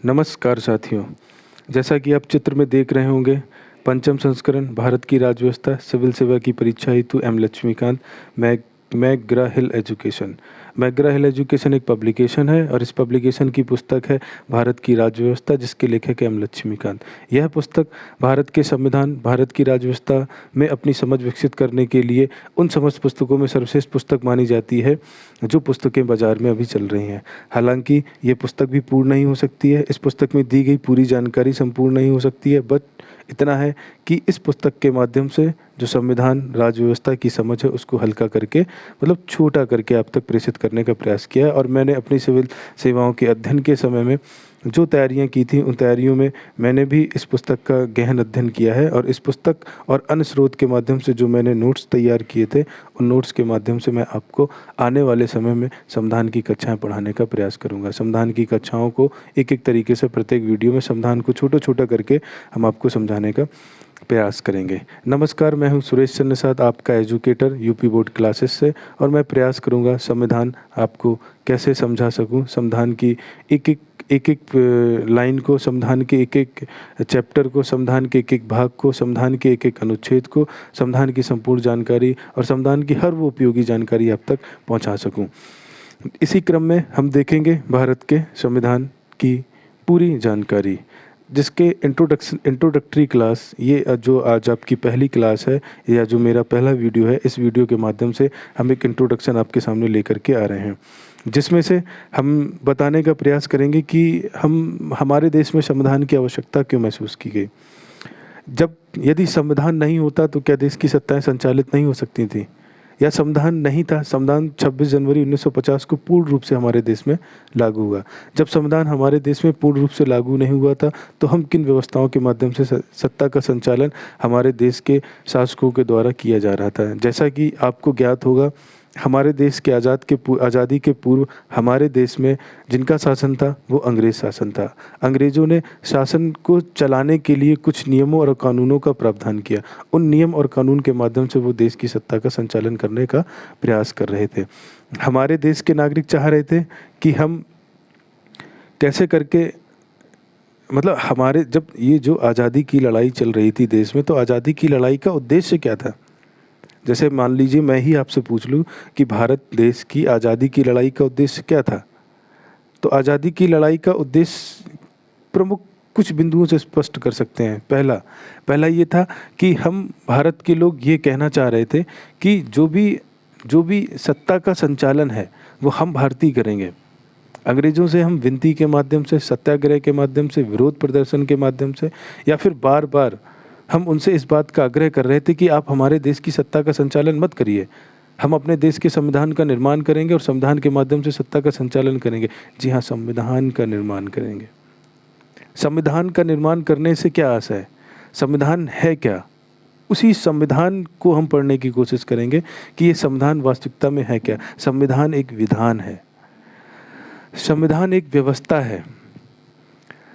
नमस्कार साथियों। जैसा कि आप चित्र में देख रहे होंगे, पंचम संस्करण भारत की राज्य सिविल सेवा की परीक्षा हेतु M Laxmikant McGraw Hill education. McGraw Hill education एक पब्लिकेशन है और इस पब्लिकेशन की पुस्तक है भारत की राज्य व्यवस्था, जिसके लेखक है एम लक्ष्मीकांत। यह पुस्तक भारत के संविधान, भारत की राज्य व्यवस्था में अपनी समझ विकसित करने के लिए उन समस्त पुस्तकों में सर्वश्रेष्ठ पुस्तक मानी जाती है जो पुस्तकें बाजार में अभी चल रही हैं। हालांकि ये पुस्तक भी पूर्ण नहीं हो सकती है, इस पुस्तक में दी गई पूरी जानकारी संपूर्ण नहीं हो सकती है, बट इतना है कि इस पुस्तक के माध्यम से जो संविधान, राज्य व्यवस्था की समझ है उसको हल्का करके, मतलब छोटा करके आप तक प्रेषित करने का प्रयास किया है। और मैंने अपनी सिविल सेवाओं के अध्ययन के समय में जो तैयारियां की थी, उन तैयारियों में मैंने भी इस पुस्तक का गहन अध्ययन किया है और इस पुस्तक और अन्य स्रोत के माध्यम से जो मैंने नोट्स तैयार किए थे, उन नोट्स के माध्यम से मैं आपको आने वाले समय में संविधान की कक्षाएं पढ़ाने का प्रयास करूंगा। संविधान की कक्षाओं को एक एक तरीके से प्रत्येक वीडियो में संविधान को छोटा छोटा करके हम आपको समझाने का प्रयास करेंगे। नमस्कार, मैं हूं सुरेश चंद्र निषाद, आपका एजुकेटर यूपी बोर्ड क्लासेस से, और मैं प्रयास करूंगा संविधान आपको कैसे समझा सकूं, संविधान की एक एक लाइन को, संविधान के एक एक चैप्टर को, संविधान के एक एक भाग को, संविधान के एक एक अनुच्छेद को, संविधान की संपूर्ण जानकारी और संविधान की हर वो उपयोगी जानकारी आप तक पहुंचा सकूं। इसी क्रम में हम देखेंगे भारत के संविधान की पूरी जानकारी, जिसके इंट्रोडक्टरी क्लास, ये जो आज आपकी पहली क्लास है या जो मेरा पहला वीडियो है, इस वीडियो के माध्यम से हम एक इंट्रोडक्शन आपके सामने लेकर के आ रहे हैं, जिसमें से हम बताने का प्रयास करेंगे कि हमारे देश में संविधान की आवश्यकता क्यों महसूस की गई। यदि संविधान नहीं होता तो क्या देश की सत्ताएं संचालित नहीं हो सकती थी, या संविधान नहीं था, संविधान 26 जनवरी 1950 को पूर्ण रूप से हमारे देश में लागू हुआ। जब संविधान हमारे देश में पूर्ण रूप से लागू नहीं हुआ था तो हम किन व्यवस्थाओं के माध्यम से सत्ता का संचालन हमारे देश के शासकों के द्वारा किया जा रहा था। जैसा कि आपको ज्ञात होगा, हमारे देश के आज़ादी के पूर्व हमारे देश में जिनका शासन था वो अंग्रेज़ शासन था। अंग्रेज़ों ने शासन को चलाने के लिए कुछ नियमों और कानूनों का प्रावधान किया। उन नियम और कानून के माध्यम से वो देश की सत्ता का संचालन करने का प्रयास कर रहे थे। हमारे देश के नागरिक चाह रहे थे कि हम कैसे करके, मतलब हमारे, जब ये जो आज़ादी की लड़ाई चल रही थी देश में, तो आज़ादी की लड़ाई का उद्देश्य क्या था। जैसे मान लीजिए मैं ही आपसे पूछ लूँ कि भारत देश की आज़ादी की लड़ाई का उद्देश्य क्या था, तो आज़ादी की लड़ाई का उद्देश्य प्रमुख कुछ बिंदुओं से स्पष्ट कर सकते हैं। पहला ये था कि हम भारत के लोग ये कहना चाह रहे थे कि जो भी सत्ता का संचालन है वो हम भारतीय करेंगे। अंग्रेज़ों से हम विनती के माध्यम से, सत्याग्रह के माध्यम से, विरोध प्रदर्शन के माध्यम से, या फिर बार बार हम उनसे इस बात का आग्रह कर रहे थे कि आप हमारे देश की सत्ता का संचालन मत करिए, हम अपने देश के संविधान का निर्माण करेंगे और संविधान के माध्यम से सत्ता का संचालन करेंगे। जी हाँ, संविधान का निर्माण करेंगे। संविधान का निर्माण करने से क्या आशा है, संविधान है क्या, उसी संविधान को हम पढ़ने की कोशिश करेंगे कि ये संविधान वास्तविकता में है क्या। संविधान एक विधान है, संविधान एक व्यवस्था है,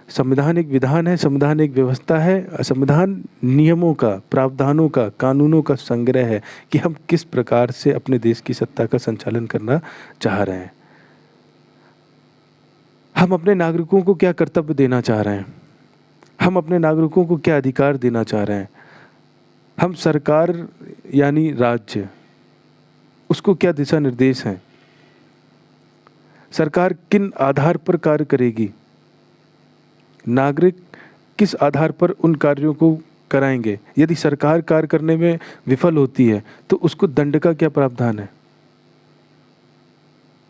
संविधान एक विधान है, संविधान एक व्यवस्था है। संविधान नियमों का, प्रावधानों का, कानूनों का संग्रह है कि हम किस प्रकार से अपने देश की सत्ता का संचालन करना चाह रहे हैं, हम अपने नागरिकों को क्या कर्तव्य देना चाह रहे हैं, हम अपने नागरिकों को क्या अधिकार देना चाह रहे हैं, हम सरकार यानी राज्य, उसको क्या दिशा निर्देश हैं, सरकार किन आधार पर कार्य करेगी, नागरिक किस आधार पर उन कार्यों को कराएंगे, यदि सरकार कार्य करने में विफल होती है तो उसको दंड का क्या प्रावधान है,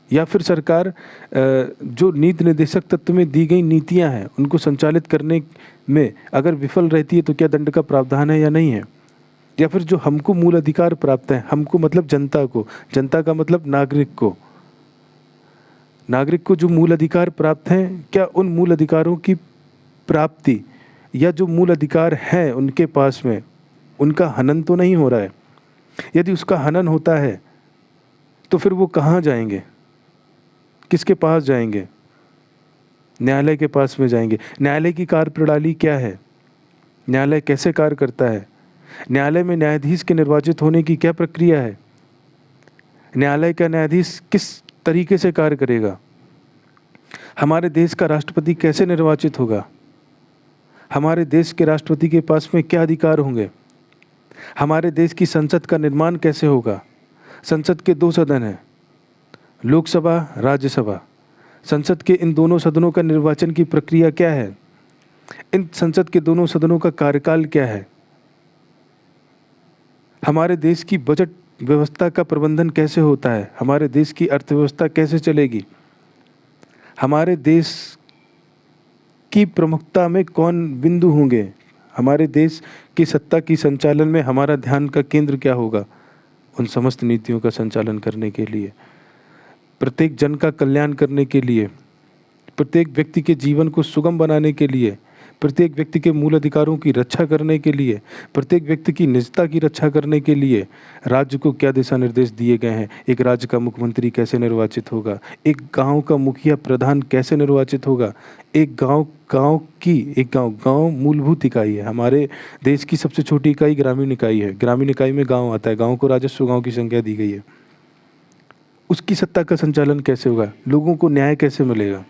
या फिर सरकार जो नीति निर्देशक तत्व में दी गई नीतियां हैं उनको संचालित करने में अगर विफल रहती है तो क्या दंड का प्रावधान है या नहीं है, या फिर जो हमको मूल अधिकार प्राप्त है, हमको मतलब जनता को, जनता का मतलब नागरिक को जो मूल अधिकार प्राप्त हैं, क्या उन मूल अधिकारों की प्राप्ति या जो मूल अधिकार हैं उनके पास में, उनका हनन तो नहीं हो रहा है। यदि उसका हनन होता है तो फिर वो कहाँ जाएंगे, किसके पास जाएंगे, न्यायालय के पास में जाएंगे। न्यायालय की कार्य प्रणाली क्या है, न्यायालय कैसे कार्य करता है, न्यायालय में न्यायाधीश के निर्वाचित होने की क्या प्रक्रिया है, न्यायालय का न्यायाधीश किस तरीके से कार्य करेगा। हमारे देश का राष्ट्रपति कैसे निर्वाचित होगा? हमारे देश के राष्ट्रपति के पास में क्या अधिकार होंगे? हमारे देश की संसद का निर्माण कैसे होगा? संसद के 2 सदन हैं, लोकसभा, राज्यसभा। संसद के इन दोनों सदनों का निर्वाचन की प्रक्रिया क्या है? इन संसद के दोनों सदनों का कार्यकाल क्या है? हमारे देश की बजट व्यवस्था का प्रबंधन कैसे होता है? हमारे देश की अर्थव्यवस्था कैसे चलेगी? हमारे देश की प्रमुखता में कौन बिंदु होंगे? हमारे देश की सत्ता की संचालन में हमारा ध्यान का केंद्र क्या होगा? उन समस्त नीतियों का संचालन करने के लिए, प्रत्येक जन का कल्याण करने के लिए, प्रत्येक व्यक्ति के जीवन को सुगम बनाने के लिए, प्रत्येक व्यक्ति के मूल अधिकारों की रक्षा करने के लिए, प्रत्येक व्यक्ति की निजता की रक्षा करने के लिए राज्य को क्या दिशा निर्देश दिए गए हैं? एक राज्य का मुख्यमंत्री कैसे निर्वाचित होगा? एक गांव का मुखिया प्रधान कैसे निर्वाचित होगा? एक गांव मूलभूत इकाई है। हमारे देश की सबसे छोटी इकाई ग्रामीण इकाई है। ग्रामीण इकाई में गाँव आता है। गाँव को राजस्व गाँव की संख्या दी गई है। उसकी सत्ता का संचालन कैसे होगा? लोगों को न्याय कैसे मिलेगा?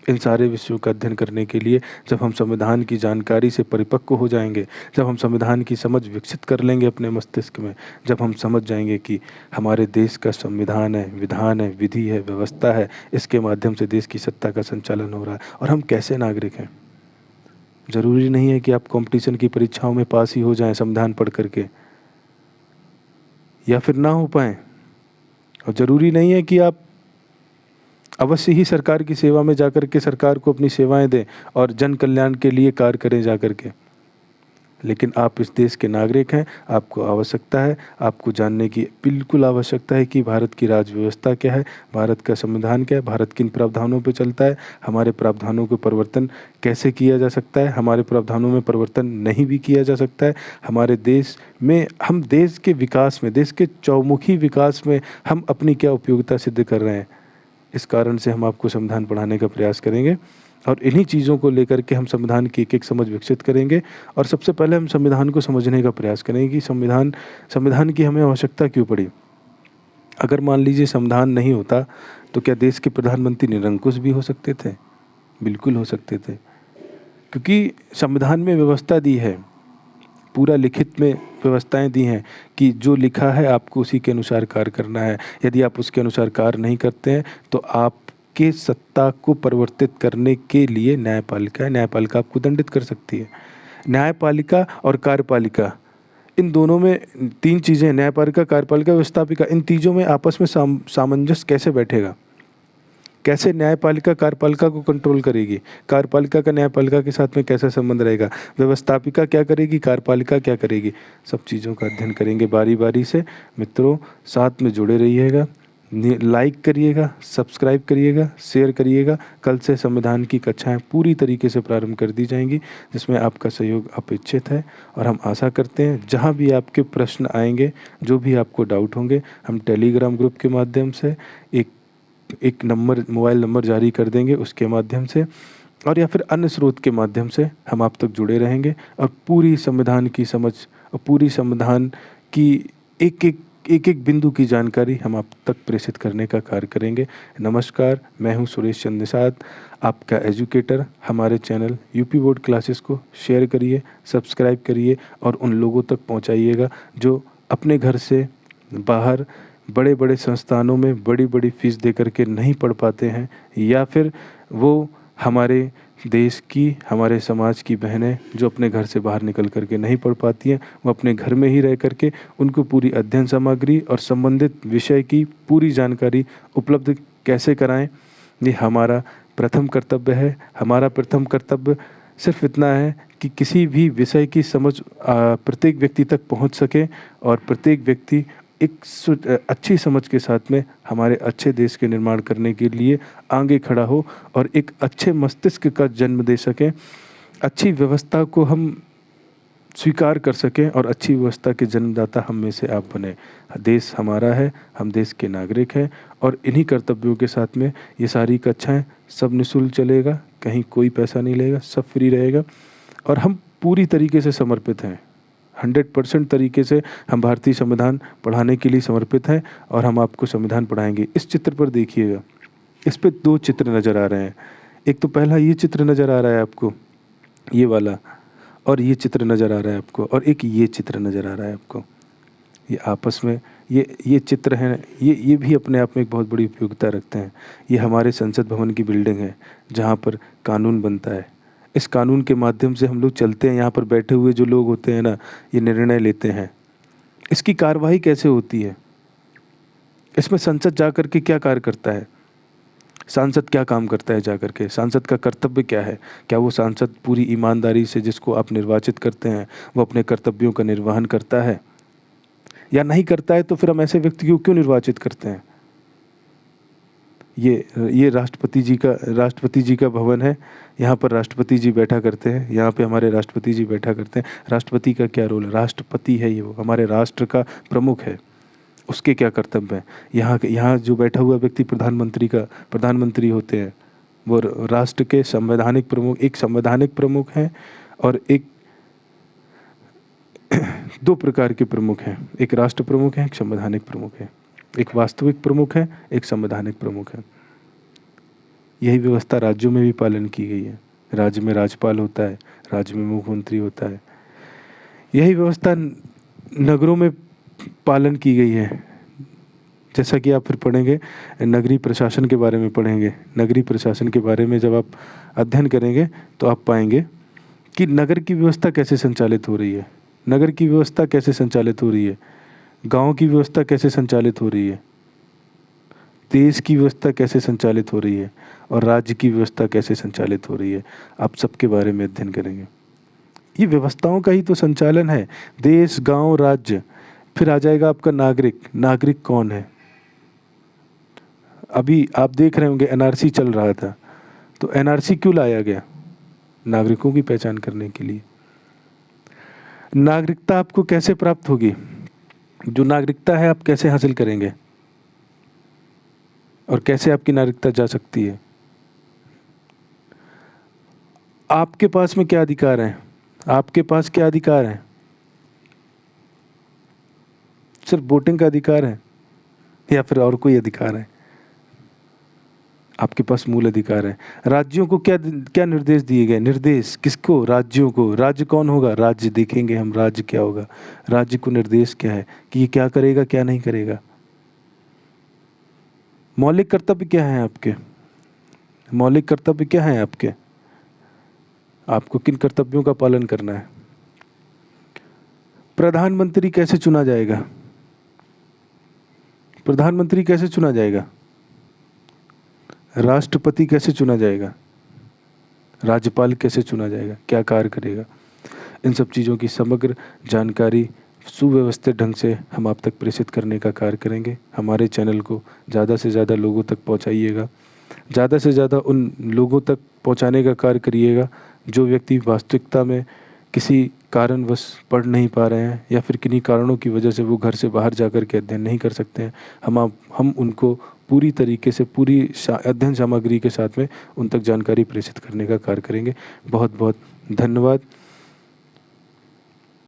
इन सारे विषयों का अध्ययन करने के लिए जब हम संविधान की जानकारी से परिपक्व हो जाएंगे, जब हम संविधान की समझ विकसित कर लेंगे अपने मस्तिष्क में, जब हम समझ जाएंगे कि हमारे देश का संविधान है, विधान है, विधि है, व्यवस्था है, इसके माध्यम से देश की सत्ता का संचालन हो रहा है और हम कैसे नागरिक हैं। ज़रूरी नहीं है कि आप कंपटीशन की परीक्षाओं में पास ही हो जाएं संविधान पढ़ करके, या फिर ना हो पाएँ। और ज़रूरी नहीं है कि आप अवश्य ही सरकार की सेवा में जाकर के सरकार को अपनी सेवाएं दें और जन कल्याण के लिए कार्य करें जाकर के। लेकिन आप इस देश के नागरिक हैं, आपको आवश्यकता है, आपको जानने की बिल्कुल आवश्यकता है कि भारत की राज व्यवस्था क्या है, भारत का संविधान क्या है, भारत किन प्रावधानों पर चलता है, हमारे प्रावधानों को परिवर्तन कैसे किया जा सकता है, हमारे प्रावधानों में परिवर्तन नहीं भी किया जा सकता है। हमारे देश में हम देश के विकास में, देश के चौमुखी विकास में हम अपनी क्या उपयोगिता सिद्ध कर रहे हैं। इस कारण से हम आपको संविधान पढ़ाने का प्रयास करेंगे और इन्हीं चीज़ों को लेकर के हम संविधान की एक एक समझ विकसित करेंगे। और सबसे पहले हम संविधान को समझने का प्रयास करेंगे कि संविधान की हमें आवश्यकता क्यों पड़ी। अगर मान लीजिए संविधान नहीं होता तो क्या देश के प्रधानमंत्री निरंकुश भी हो सकते थे? बिल्कुल हो सकते थे, क्योंकि संविधान में व्यवस्था दी है, पूरा लिखित में व्यवस्थाएं दी हैं कि जो लिखा है आपको उसी के अनुसार कार्य करना है। यदि आप उसके अनुसार कार्य नहीं करते हैं तो आपके सत्ता को परिवर्तित करने के लिए न्यायपालिका है, न्यायपालिका आपको दंडित कर सकती है। न्यायपालिका और कार्यपालिका, इन दोनों में 3 चीज़ें, न्यायपालिका, कार्यपालिका, व्यवस्थापिका, इन तीनों में आपस में सामंजस्य कैसे बैठेगा? कैसे न्यायपालिका कार्यपालिका को कंट्रोल करेगी? कार्यपालिका का न्यायपालिका के साथ में कैसा संबंध रहेगा? व्यवस्थापिका क्या करेगी? कार्यपालिका क्या करेगी? सब चीज़ों का अध्ययन करेंगे बारी बारी से। मित्रों, साथ में जुड़े रहिएगा, लाइक करिएगा, सब्सक्राइब करिएगा, शेयर करिएगा। कल से संविधान की कक्षाएं पूरी तरीके से प्रारंभ कर दी जाएंगी, जिसमें आपका सहयोग अपेक्षित है। और हम आशा करते हैं जहां भी आपके प्रश्न आएंगे, जो भी आपको डाउट होंगे, हम टेलीग्राम ग्रुप के माध्यम से एक मोबाइल नंबर जारी कर देंगे, उसके माध्यम से और या फिर अन्य स्रोत के माध्यम से हम आप तक जुड़े रहेंगे और पूरी संविधान की समझ और पूरी संविधान की एक एक बिंदु की जानकारी हम आप तक प्रेषित करने का कार्य करेंगे। नमस्कार, मैं हूं सुरेश चंद्र निषाद, आपका एजुकेटर। हमारे चैनल यूपी बोर्ड क्लासेस को शेयर करिए, सब्सक्राइब करिए और उन लोगों तक पहुंचाइएगा जो अपने घर से बाहर बड़े बड़े संस्थानों में बड़ी बड़ी फीस दे करके नहीं पढ़ पाते हैं, या फिर वो हमारे देश की, हमारे समाज की बहनें जो अपने घर से बाहर निकल करके नहीं पढ़ पाती हैं, वो अपने घर में ही रह करके उनको पूरी अध्ययन सामग्री और संबंधित विषय की पूरी जानकारी उपलब्ध कैसे कराएं। ये हमारा प्रथम कर्तव्य है। हमारा प्रथम कर्तव्य सिर्फ इतना है कि किसी भी विषय की समझ प्रत्येक व्यक्ति तक पहुंच सके और प्रत्येक व्यक्ति एक अच्छी समझ के साथ में हमारे अच्छे देश के निर्माण करने के लिए आगे खड़ा हो और एक अच्छे मस्तिष्क का जन्म दे सकें, अच्छी व्यवस्था को हम स्वीकार कर सकें और अच्छी व्यवस्था के जन्मदाता हम में से आप बने। देश हमारा है, हम देश के नागरिक हैं और इन्हीं कर्तव्यों के साथ में ये सारी कक्षाएं सब निःशुल्क चलेगा, कहीं कोई पैसा नहीं लेगा, सब फ्री रहेगा और हम पूरी तरीके से समर्पित हैं। 100% तरीके से हम भारतीय संविधान पढ़ाने के लिए समर्पित हैं और हम आपको संविधान पढ़ाएंगे। इस चित्र पर देखिएगा, इस पे 2 चित्र नज़र आ रहे हैं। एक तो पहला ये चित्र नज़र आ रहा है आपको, ये वाला, और ये चित्र नज़र आ रहा है आपको, और एक ये चित्र नज़र आ रहा है आपको। ये आपस में ये चित्र हैं, ये भी अपने आप में एक बहुत बड़ी उपयोगिता रखते हैं। ये हमारे संसद भवन की बिल्डिंग है, जहाँ पर कानून बनता है। इस कानून के माध्यम से हम लोग चलते हैं। यहाँ पर बैठे हुए जो लोग होते हैं ना, ये निर्णय लेते हैं। इसकी कार्यवाही कैसे होती है? इसमें संसद जा कर के क्या कार्य करता है? सांसद क्या काम करता है जा कर के? सांसद का कर्तव्य क्या है? क्या वो सांसद पूरी ईमानदारी से, जिसको आप निर्वाचित करते हैं, वो अपने कर्तव्यों का निर्वहन करता है या नहीं करता है? तो फिर हम ऐसे व्यक्ति को क्यों निर्वाचित करते हैं? ये राष्ट्रपति जी का भवन है। यहाँ पर राष्ट्रपति जी बैठा करते हैं। यहाँ पे हमारे राष्ट्रपति जी बैठा करते हैं। राष्ट्रपति का क्या रोल है? राष्ट्रपति है, ये वो हमारे राष्ट्र का प्रमुख है। उसके क्या कर्तव्य हैं? यहाँ जो बैठा हुआ व्यक्ति प्रधानमंत्री होते हैं, वो राष्ट्र के संवैधानिक प्रमुख, एक संवैधानिक प्रमुख हैं और एक 2 प्रकार के प्रमुख हैं। एक राष्ट्र प्रमुख है, एक संवैधानिक प्रमुख है। एक वास्तविक प्रमुख है, एक संवैधानिक प्रमुख है। यही व्यवस्था राज्यों में भी पालन की गई है। राज्य में राज्यपाल होता है, राज्य में मुख्यमंत्री होता है। यही व्यवस्था नगरों में पालन की गई है। जैसा कि आप फिर पढ़ेंगे, नगरीय प्रशासन के बारे में पढ़ेंगे। नगरीय प्रशासन के बारे में जब आप अध्ययन करेंगे तो आप पाएंगे कि नगर की व्यवस्था कैसे संचालित हो रही है, नगर की व्यवस्था कैसे संचालित हो रही है, गांव की व्यवस्था कैसे संचालित हो रही है, देश की व्यवस्था कैसे संचालित हो रही है और राज्य की व्यवस्था कैसे संचालित हो रही है। आप सबके बारे में अध्ययन करेंगे। ये व्यवस्थाओं का ही तो संचालन है। देश, गांव, राज्य। फिर आ जाएगा आपका नागरिक। नागरिक कौन है? अभी आप देख रहे होंगे एनआरसी चल रहा था, तो एनआरसी क्यों लाया गया? नागरिकों की पहचान करने के लिए। नागरिकता आपको कैसे प्राप्त होगी? जो नागरिकता है आप कैसे हासिल करेंगे और कैसे आपकी नागरिकता जा सकती है? आपके पास में क्या अधिकार है? आपके पास क्या अधिकार है? सिर्फ वोटिंग का अधिकार है या फिर और कोई अधिकार है? आपके पास मूल अधिकार है। राज्यों को क्या निर्देश दिए गए? निर्देश किसको? राज्यों को। राज्य कौन होगा? राज्य देखेंगे हम, राज्य क्या होगा। राज्य को निर्देश क्या है कि ये क्या करेगा, क्या नहीं करेगा। मौलिक कर्तव्य क्या है आपके? मौलिक कर्तव्य क्या है आपके? आपको किन कर्तव्यों का पालन करना है? प्रधानमंत्री कैसे चुना जाएगा? प्रधानमंत्री कैसे चुना जाएगा? राष्ट्रपति कैसे चुना जाएगा? राज्यपाल कैसे चुना जाएगा? क्या कार्य करेगा? इन सब चीज़ों की समग्र जानकारी सुव्यवस्थित ढंग से हम आप तक प्रेषित करने का कार्य करेंगे। हमारे चैनल को ज़्यादा से ज़्यादा लोगों तक पहुंचाइएगा। ज़्यादा से ज़्यादा उन लोगों तक पहुंचाने का कार्य करिएगा जो व्यक्ति वास्तविकता में किसी कारणवश पढ़ नहीं पा रहे हैं या फिर किन्हीं कारणों की वजह से वो घर से बाहर जाकर के अध्ययन नहीं कर सकते हैं। हम उनको पूरी तरीके से पूरी अध्ययन सामग्री के साथ में उन तक जानकारी प्रेषित करने का कार्य करेंगे। बहुत बहुत धन्यवाद।